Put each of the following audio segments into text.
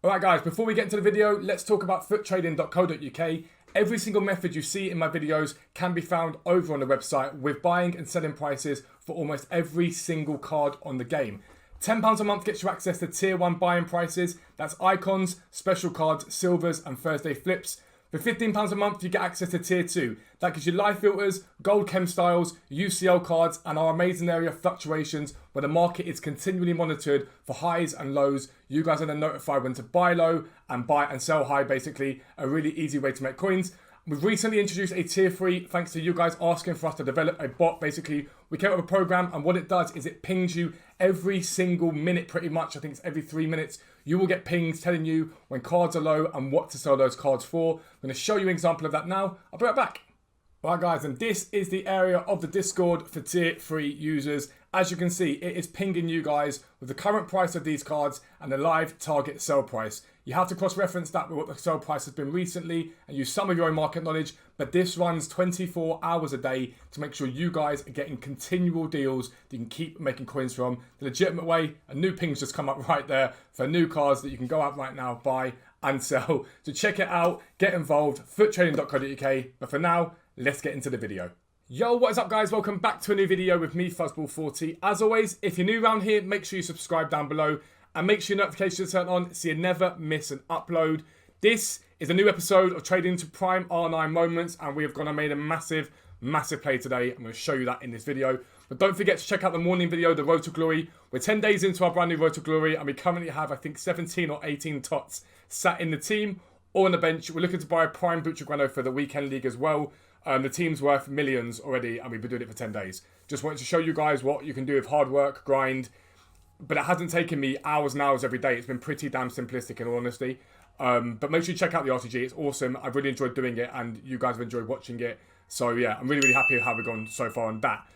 Alright guys, before we get into the video, let's talk about futtrading.co.uk. Every single method you see in my videos can be found over on the website with buying and selling prices for almost every single card on the game. £10 a month gets you access to tier 1 buying prices. That's icons, special cards, silvers and Thursday flips. For £15 a month, you get access to tier 2. That gives you live filters, gold chem styles, UCL cards, and our amazing area of fluctuations where the market is continually monitored for highs and lows. You guys are then notified when to buy low and buy and sell high, basically. A really easy way to make coins. We've recently introduced a tier 3 thanks to you guys asking for us to develop a bot. Basically, we came up with a program and what it does is it pings you every single minute pretty much. I think it's every 3 minutes. You will get pings telling you when cards are low and what to sell those cards for. I'm going to show you an example of that now. I'll be right back. Alright guys, and this is the area of the Discord for tier 3 users. As you can see, it is pinging you guys with the current price of these cards and the live target sell price. You have to cross-reference that with what the sell price has been recently and use some of your own market knowledge, but this runs 24 hours a day to make sure you guys are getting continual deals that you can keep making coins from. The legitimate way, a new ping's just come up right there for new cards that you can go out right now, buy and sell. So check it out, get involved, futtrading.co.uk, but for now, let's get into the video. Yo, what is up guys? Welcome back to a new video with me, Fuzzball40. As always, if you're new around here, make sure you subscribe down below and make sure your notifications are turned on so you never miss an upload. This is a new episode of Trading to Prime R9 Moments and we have gone and made a massive play today. I'm going to show you that in this video. But don't forget to check out the morning video, the Road to Glory. We're 10 days into our brand new Road to Glory and we currently have, I think, 17 or 18 TOTS sat in the team or on the bench. We're looking to buy a Prime Futtrading for the weekend league as well. The team's worth millions already and we've been doing it for 10 days. Just wanted to show you guys what you can do with hard work, grind. But it hasn't taken me hours and hours every day. It's been pretty damn simplistic in all honesty. But make sure you check out the RTG. It's awesome. I've really enjoyed doing it and you guys have enjoyed watching it. So yeah, I'm really happy with how we've gone so far on that.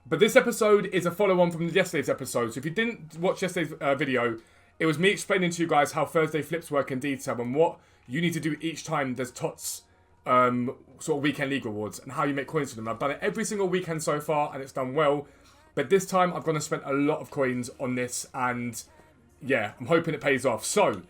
But this episode is a follow-on from yesterday's episode. So if you didn't watch yesterday's video, it was me explaining to you guys how Thursday flips work in detail and what you need to do each time there's TOTS sort of weekend league rewards and how you make coins from them. I've done it every single weekend so far and it's done well. But this time I'm going to spend a lot of coins on this and yeah, I'm hoping it pays off. So,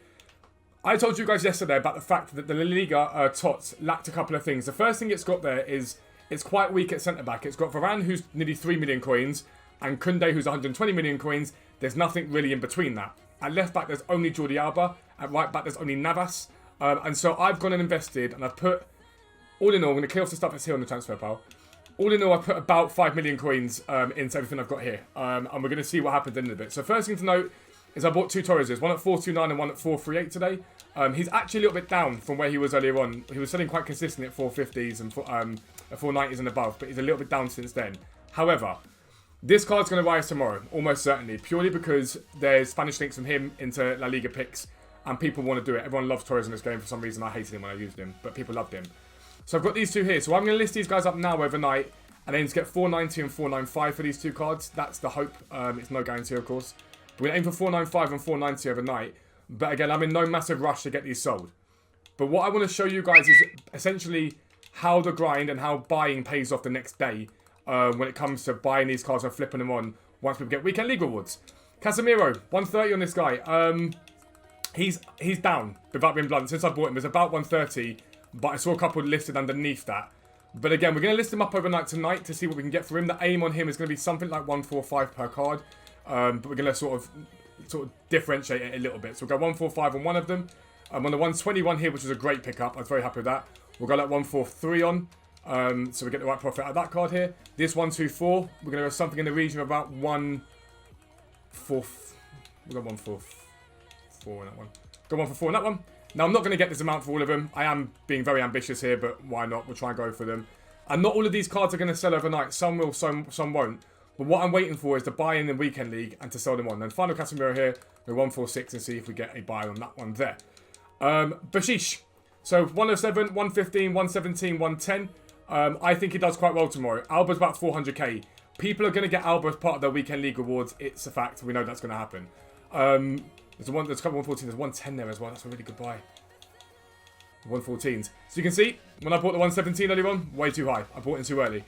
I told you guys yesterday about the fact that the LIGA TOTS lacked a couple of things. The first thing it's got there is it's quite weak at centre-back. It's got Varane, who's nearly 3 million coins, and Koundé, who's 120 million coins. There's nothing really in between that. At left-back, there's only Jordi Alba. At right-back, there's only Navas. And so I've gone and invested, and I've put, all in all, I'm going to clear off the stuff that's here on the transfer pile. All in all, I put about 5 million coins into everything I've got here. And we're going to see what happens in a bit. So first thing to note is I bought two Torreses, one at 429 and one at 438 today. He's actually a little bit down from where he was earlier on. He was selling quite consistently at 450s and 490s and above, but he's a little bit down since then. However, this card's going to rise tomorrow, almost certainly, purely because there's Spanish links from him into La Liga picks, and people want to do it. Everyone loves Torres in this game for some reason. I hated him when I used him, but people loved him. So I've got these two here. So I'm going to list these guys up now overnight, and then to get 490 and 495 for these two cards. That's the hope. It's no guarantee, of course. But we're going to aim for 495 and 490 overnight. But again, I'm in no massive rush to get these sold. But what I want to show you guys is essentially how the grind and how buying pays off the next day when it comes to buying these cards and flipping them on once we get weekend league rewards. Casemiro, 130 on this guy. He's down, without being blunt. Since I bought him, it's about 130, but I saw a couple listed underneath that. But again, we're going to list him up overnight tonight to see what we can get for him. The aim on him is going to be something like 145 per card. But we're going to sort of differentiate it a little bit. So we'll go 145 on one of them. On the 121 here, which is a great pickup. I was very happy with that. We'll go like 143 on. So we get the right profit out of that card here. This 124, we're going to go something in the region of about 144. We'll go 144 in that one. Go 144 in that one. Now, I'm not going to get this amount for all of them. I am being very ambitious here, but why not? We'll try and go for them. And not all of these cards are going to sell overnight. Some will, some won't. But what I'm waiting for is to buy in the weekend league and to sell them on. Then final Casemiro here, we're 146 and see if we get a buy on that one there. Bashish. So 107, 115, 117, 110. I think he does quite well tomorrow. Alba's about 400k. People are going to get Alba as part of their weekend league rewards. It's a fact. We know that's going to happen. There's a couple 114. There's 110 there as well. That's a really good buy. 114s. So you can see, when I bought the 117 earlier on, way too high. I bought in too early.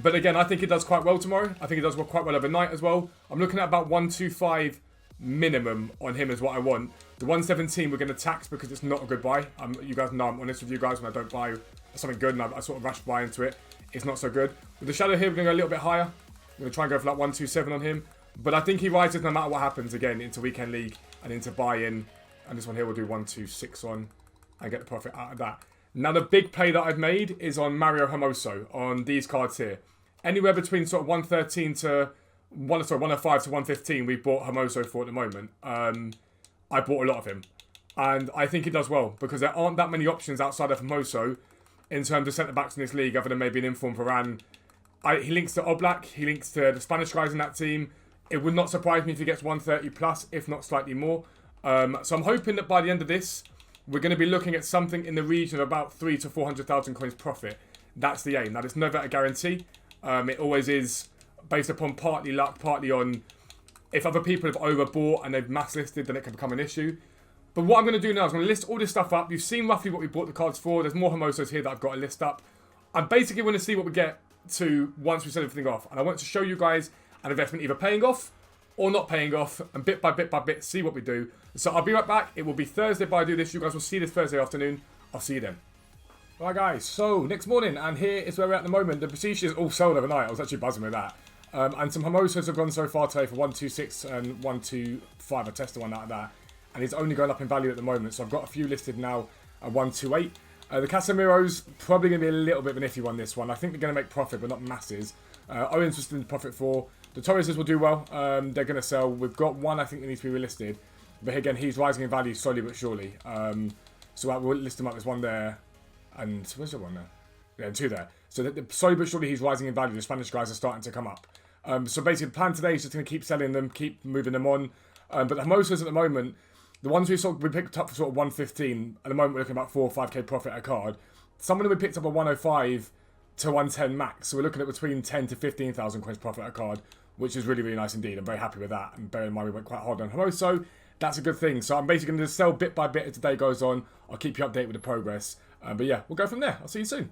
But again, I think it does quite well tomorrow. I think it does quite well overnight as well. I'm looking at about 125 minimum on him is what I want. The 117 we're going to tax because it's not a good buy. You guys know I'm honest with you guys when I don't buy something good and I sort of rush buy into it. It's not so good. With the shadow here, we're going to go a little bit higher. I'm going to try and go for like 127 on him. But I think he rises no matter what happens again into weekend league and into buy-in. And this one here we'll do 126 on and get the profit out of that. Now the big play that I've made is on Mario Hermoso on these cards here. Anywhere between sort of 113 to 105 to 115 we bought Hermoso for at the moment. I bought a lot of him. And I think he does well because there aren't that many options outside of Hermoso in terms of centre-backs in this league other than maybe an informed Varane. He links to Oblak. He links to the Spanish guys in that team. It would not surprise me if he gets 130 plus, if not slightly more. So I'm hoping that by the end of this, we're going to be looking at something in the region of about 300 to 400,000 coins profit. That's the aim. Now, it's never a guarantee. It always is based upon partly luck, partly on if other people have overbought and they've mass listed, then it can become an issue. But what I'm going to do now is I'm going to list all this stuff up. You've seen roughly what we bought the cards for. There's more Hermosos here that I've got to list up. I basically want to see what we get to once we set everything off. And I want to show you guys an investment either paying off or not paying off. And bit by bit, see what we do. So I'll be right back. It will be Thursday by I do this. You guys will see this Thursday afternoon. I'll see you then. Right guys, so next morning, and here is where we're at the moment. The Besiege is all sold overnight. I was actually buzzing with that. And some Hermosos have gone so far today for 126 and 125. I tested one out of that. And it's only going up in value at the moment. So I've got a few listed now at 128. The Casemiro's probably going to be a little bit of an iffy one, this one. I think they're going to make profit, but not masses. Owens was still in profit for. The Torreses will do well. They're going to sell. We've got one I think that needs to be relisted. But again, he's rising in value slowly but surely. So we'll list him up. There's one there. And where's the one there? Yeah, two there. So slowly but surely he's rising in value. The Spanish guys are starting to come up. So basically the plan today is just going to keep selling them, keep moving them on. But the Hermosos at the moment, the ones we picked up for sort of 115, at the moment we're looking at about 4 or 5k profit a card. Some of them we picked up at 105 to 110 max. So we're looking at between 10 to 15,000 coins profit a card, which is really, really nice indeed. I'm very happy with that. And bear in mind we went quite hard on Hermoso. That's a good thing. So I'm basically going to just sell bit by bit as the day goes on. I'll keep you updated with the progress. But yeah, we'll go from there. I'll see you soon.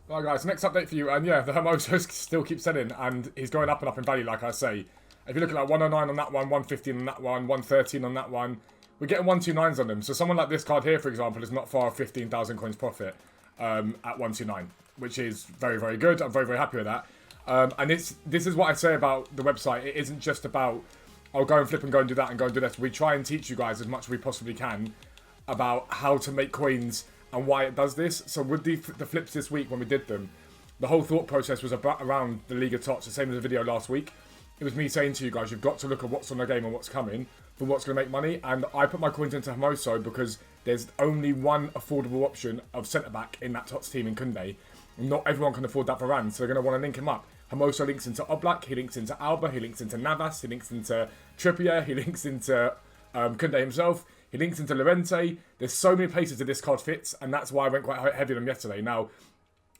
Alright guys, next update for you. And yeah, the Hermosos still keep selling. And he's going up and up in value, like I say. If you're looking at 109 on that one, 115 on that one, 113 on that one, we're getting 129s on them. So someone like this card here, for example, is not far off 15,000 coins profit at 129, which is very, very good. I'm very, very happy with that. And this is what I say about the website. It isn't just about, I'll go and flip and go and do that and go and do this. We try and teach you guys as much as we possibly can about how to make coins and why it does this. So with the flips this week when we did them, the whole thought process was around the LIGA TOTS, the same as the video last week. It was me saying to you guys, you've got to look at what's on the game and what's coming for what's going to make money. And I put my coins into Hermoso because there's only one affordable option of centre-back in that TOTS team in Koundé. Not everyone can afford that Varane, so they're going to want to link him up. Hermoso links into Oblak, he links into Alba, he links into Navas, he links into Trippier, he links into Koundé himself, he links into Llorente. There's so many places that this card fits, and that's why I went quite heavy on them yesterday. Now,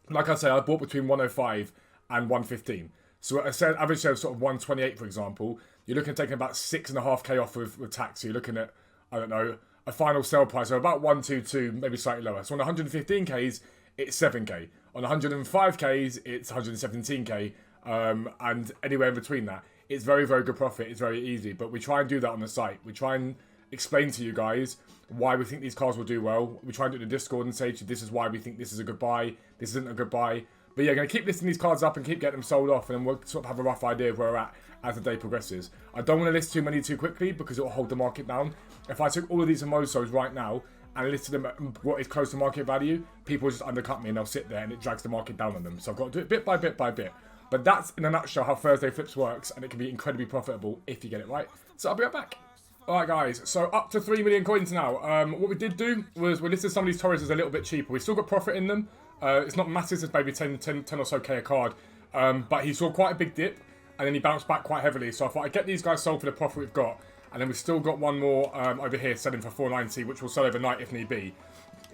like I say, I bought between 105 and 115. So I said average sale sort of 128, for example. You're looking at taking about 6.5k off with tax. So you're looking at, I don't know, a final sale price of about 122, maybe slightly lower. So on 115k's, it's 7k. On 105k's, it's 117k. And anywhere in between that. It's very, very good profit. It's very easy. But we try and do that on the site. We try and explain to you guys why we think these cards will do well. We try and do it in the Discord and say to you, this is why we think this is a good buy. This isn't a good buy. But yeah, going to keep listing these cards up and keep getting them sold off, and then we'll sort of have a rough idea of where we're at as the day progresses. I don't want to list too many too quickly because it will hold the market down. If I took all of these Hermosos right now and listed them at what is close to market value, people will just undercut me and they'll sit there and it drags the market down on them. So I've got to do it bit by bit by bit. But that's in a nutshell how Thursday Flips works, and it can be incredibly profitable if you get it right. So I'll be right back. Alright guys, so up to 3 million coins now. What we did do was we listed some of these Torreses a little bit cheaper. We still got profit in them. It's not massive, it's maybe 10 or so k a card. But he saw quite a big dip, and then he bounced back quite heavily. So I thought I'd get these guys sold for the profit we've got. And then we've still got one more over here selling for 490, which will sell overnight if need be.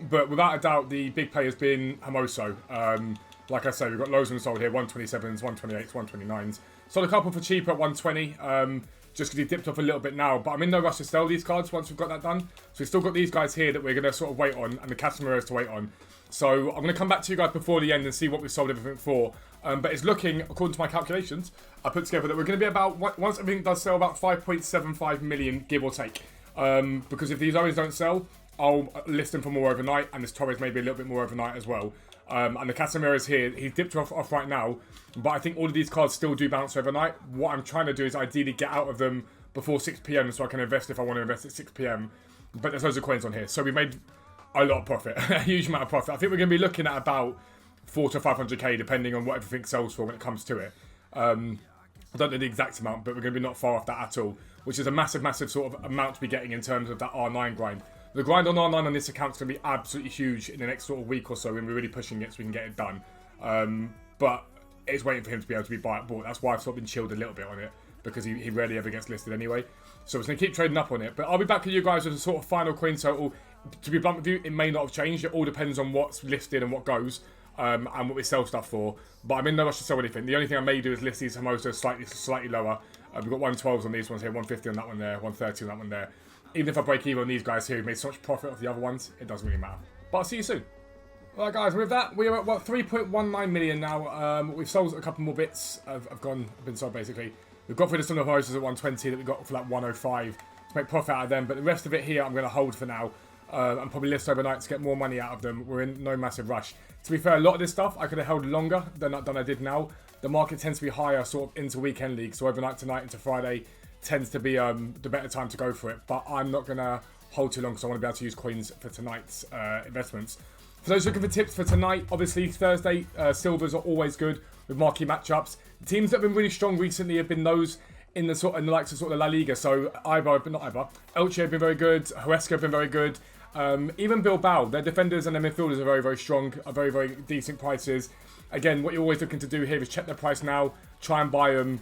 But without a doubt, the big play has been Hermoso. Like I say, we've got loads of them sold here, 127s, 128s, 129s. Sold a couple for cheaper at 120. Just because he dipped off a little bit now. But I'm in no rush to sell these cards once we've got that done. So we've still got these guys here that we're going to sort of wait on, and the Casemiro's to wait on. So I'm going to come back to you guys before the end and see what we've sold everything for. But it's looking, according to my calculations, I put together that we're going to be about, once everything does sell, about 5.75 million, give or take. because if these Owens don't sell, I'll list them for more overnight, and this Torres maybe a little bit more overnight as well. And the Casemiro's here. He's dipped off right now, but I think all of these cards still do bounce overnight. What I'm trying to do is ideally get out of them before 6 PM so I can invest if I want to invest at 6 PM. But there's loads of coins on here, so we made a lot of profit, a huge amount of profit. I think we're going to be looking at about 400 to 500k depending on what everything sells for when it comes to it. I don't know the exact amount, but we're going to be not far off that at all, which is a massive, massive sort of amount to be getting in terms of that R9 grind. The grind on R9 on this account is going to be absolutely huge in the next sort of week or so, and we're really pushing it so we can get it done. But it's waiting for him to be able to be bought. That's why I've sort of been chilled a little bit on it, because he rarely ever gets listed anyway. So we're going to keep trading up on it. But I'll be back with you guys with a sort of final coin total. To be blunt with you, it may not have changed. It all depends on what's listed and what goes, and what we sell stuff for. But I'm in no rush to sell anything. The only thing I may do is list these Hermosos slightly lower. We've got 112s on these ones here, 150 on that one there, 130 on that one there. Even if I break even on these guys here, we've made so much profit off the other ones, it doesn't really matter. But I'll see you soon. Alright guys, with that, we're at what, 3.19 million now. We've sold a couple more bits, have been sold basically. We've got rid of some of the Hermosos at 120 that we got for like 105 to make profit out of them, but the rest of it here I'm going to hold for now. And probably list overnight to get more money out of them. We're in no massive rush. To be fair, a lot of this stuff I could have held longer than I did now. The market tends to be higher sort of into weekend league, so overnight tonight into Friday tends to be the better time to go for it. But I'm not going to hold too long because I want to be able to use coins for tonight's investments. For those looking for tips for tonight, obviously Thursday, silvers are always good with marquee matchups. The teams that have been really strong recently have been those in the likes of sort of the La Liga. So Elche have been very good, Huesca have been very good. Even Bilbao, their defenders and their midfielders are very, very strong, are very, very decent prices. Again, what you're always looking to do here is check their price now, try and buy them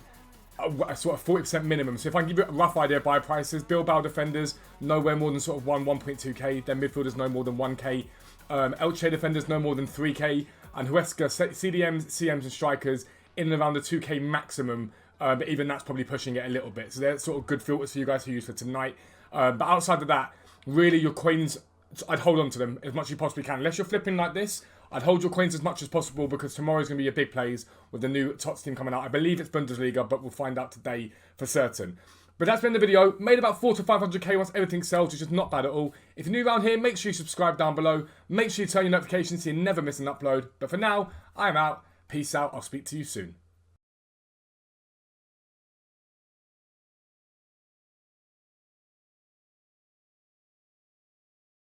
a sort of 40% minimum. So if I can give you a rough idea of buy prices, Bilbao defenders nowhere more than sort of 1.2k, their midfielders no more than 1k, Elche defenders no more than 3k, and Huesca CDMs, CMs and strikers in and around the 2k maximum, but even that's probably pushing it a little bit. So they're sort of good filters for you guys to use for tonight. But outside of that, really your coins, I'd hold on to them as much as you possibly can. Unless you're flipping like this, I'd hold your coins as much as possible because tomorrow's going to be your big plays with the new TOTS team coming out. I believe it's Bundesliga, but we'll find out today for certain. But that's been the video. Made about 400 to 500k once everything sells, which is not bad at all. If you're new around here, make sure you subscribe down below. Make sure you turn your notifications so you never miss an upload. But for now, I am out. Peace out. I'll speak to you soon.